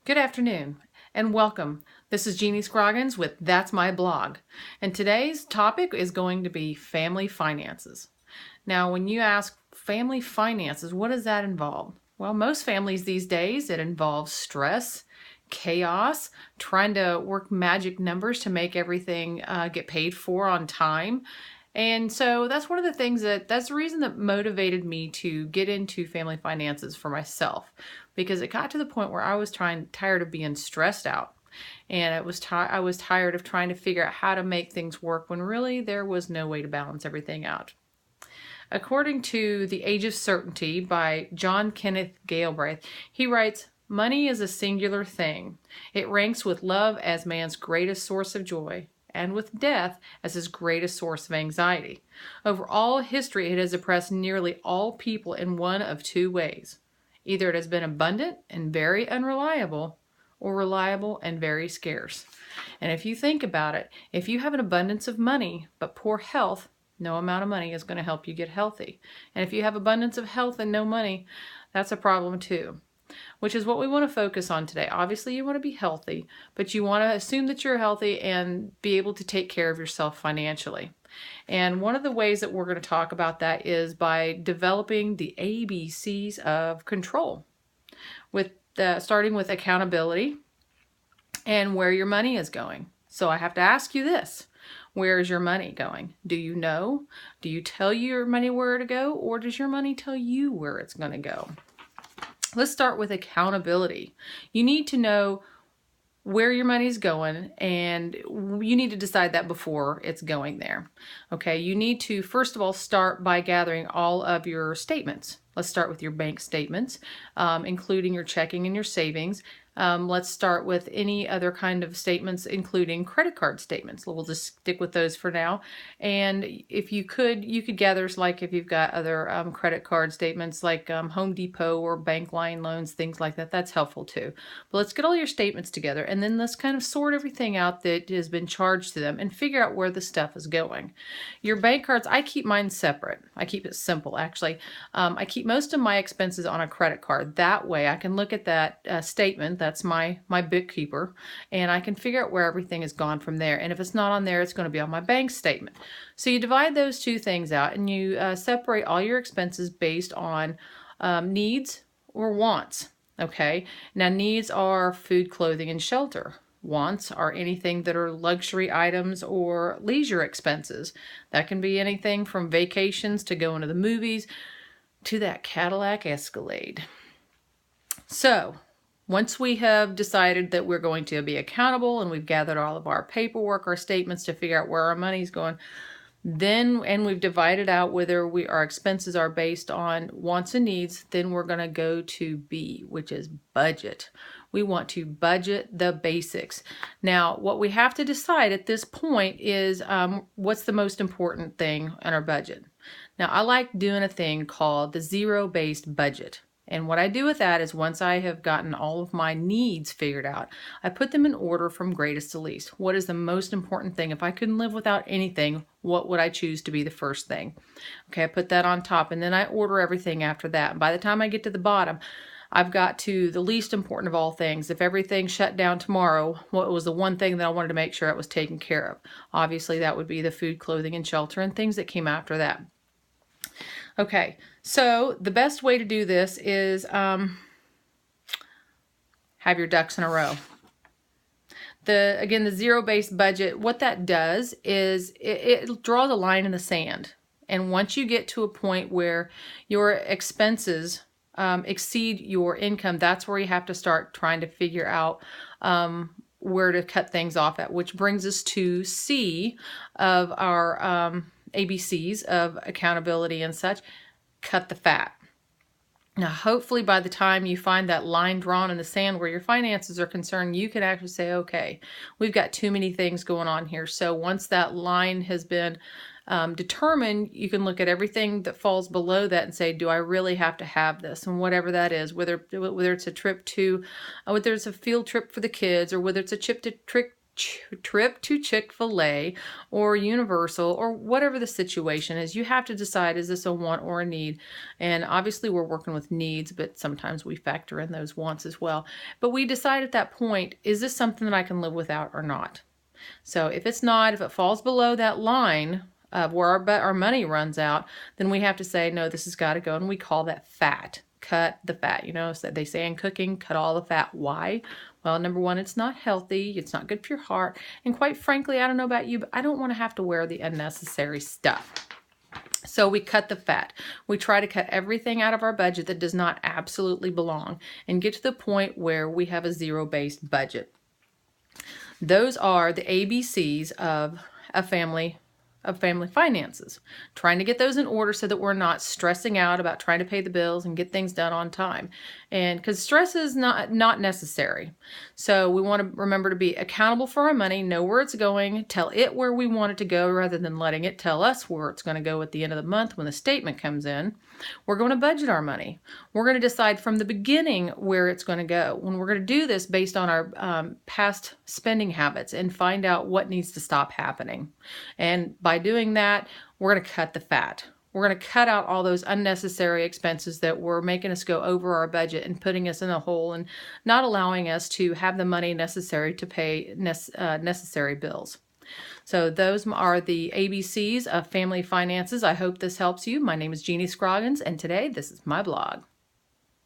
Good afternoon and welcome. This is Jeannie Scroggins with That's My Blog, and today's topic is going to be family finances. Now, when you ask family finances, what does that involve? Well, most families these days, it involves stress, chaos, trying to work magic numbers to make everything get paid for on time. And so that's one of the things that's the reason that motivated me to get into family finances for myself, because it got to the point where I was tired of being stressed out. And I was tired of trying to figure out how to make things work when really there was no way to balance everything out. According to The Age of Certainty by John Kenneth Galbraith, he writes, "Money is a singular thing. It ranks with love as man's greatest source of joy, and with death as his greatest source of anxiety. Over all history, it has oppressed nearly all people in one of two ways. Either it has been abundant and very unreliable, or reliable and very scarce." And if you think about it, if you have an abundance of money but poor health, no amount of money is going to help you get healthy. And if you have abundance of health and no money, that's a problem too, which is what we want to focus on today. Obviously, you want to be healthy, but you want to assume that you're healthy and be able to take care of yourself financially. And one of the ways that we're going to talk about that is by developing the ABCs of control, with starting with accountability and where your money is going. So I have to ask you this. Where is your money going? Do you know? Do you tell your money where to go, or does your money tell you where it's going to go? Let's start with accountability. You need to know where your money's going, and you need to decide that before it's going there. Okay, you need to first of all start by gathering all of your statements. Let's start with your bank statements, including your checking and your savings. Let's start with any other kind of statements, including credit card statements. We'll just stick with those for now. And if you could gather, like if you've got other credit card statements like Home Depot or bank line loans, things like that, that's helpful too. But let's get all your statements together, and then let's kind of sort everything out that has been charged to them and figure out where the stuff is going. Your bank cards, I keep mine separate. I keep it simple, actually. I keep most of my expenses on a credit card. That way I can look at that statement. That's my bookkeeper, and I can figure out where everything has gone from there. And if it's not on there, it's going to be on my bank statement. So you divide those two things out, and you separate all your expenses based on needs or wants. Okay, now needs are food, clothing, and shelter. Wants are anything that are luxury items or leisure expenses. That can be anything from vacations to going to the movies to that Cadillac Escalade. So once we have decided that we're going to be accountable and we've gathered all of our paperwork, our statements to figure out where our money's going, and we've divided out whether our expenses are based on wants and needs, then we're going to go to B, which is budget. We want to budget the basics. Now, what we have to decide at this point is what's the most important thing in our budget. Now, I like doing a thing called the zero-based budget. And what I do with that is once I have gotten all of my needs figured out, I put them in order from greatest to least. What is the most important thing? If I couldn't live without anything, what would I choose to be the first thing? Okay, I put that on top, and then I order everything after that. And by the time I get to the bottom, I've got to the least important of all things. If everything shut down tomorrow, what was the one thing that I wanted to make sure it was taken care of? Obviously, that would be the food, clothing, and shelter, and things that came after that. Okay, so the best way to do this is have your ducks in a row. Again, the zero-based budget, what that does is it draws a line in the sand. And once you get to a point where your expenses exceed your income, that's where you have to start trying to figure out where to cut things off at, which brings us to C of our ABCs of accountability and such. Cut the fat. Now, hopefully by the time you find that line drawn in the sand where your finances are concerned, you can actually say, okay, we've got too many things going on here. So once that line has been determined, you can look at everything that falls below that and say, do I really have to have this? And whatever that is, whether it's a trip to, whether it's a field trip for the kids, or whether it's a trip to Chick-fil-A or Universal or whatever the situation is, you have to decide, is this a want or a need? And obviously we're working with needs, but sometimes we factor in those wants as well. But we decide at that point, is this something that I can live without or not? So if it's not, if it falls below that line of where our money runs out, then we have to say, no, this has got to go. And we call that fat. Cut the fat. So they say in cooking, cut all the fat. Why? Well, number one, it's not healthy. It's not good for your heart. And quite frankly, I don't know about you, but I don't want to have to wear the unnecessary stuff. So we cut the fat. We try to cut everything out of our budget that does not absolutely belong and get to the point where we have a zero-based budget. Those are the ABCs of family finances. Trying to get those in order so that we're not stressing out about trying to pay the bills and get things done on time. And because stress is not necessary. So we want to remember to be accountable for our money, know where it's going, tell it where we want it to go rather than letting it tell us where it's going to go at the end of the month when the statement comes in. We're going to budget our money. We're going to decide from the beginning where it's going to go. When we're going to do this based on our past spending habits and find out what needs to stop happening. And by doing that, we're going to cut the fat. We're going to cut out all those unnecessary expenses that were making us go over our budget and putting us in a hole and not allowing us to have the money necessary to pay necessary bills. So those are the ABCs of family finances. I hope this helps you. My name is Jeannie Scroggins, and today this is my blog.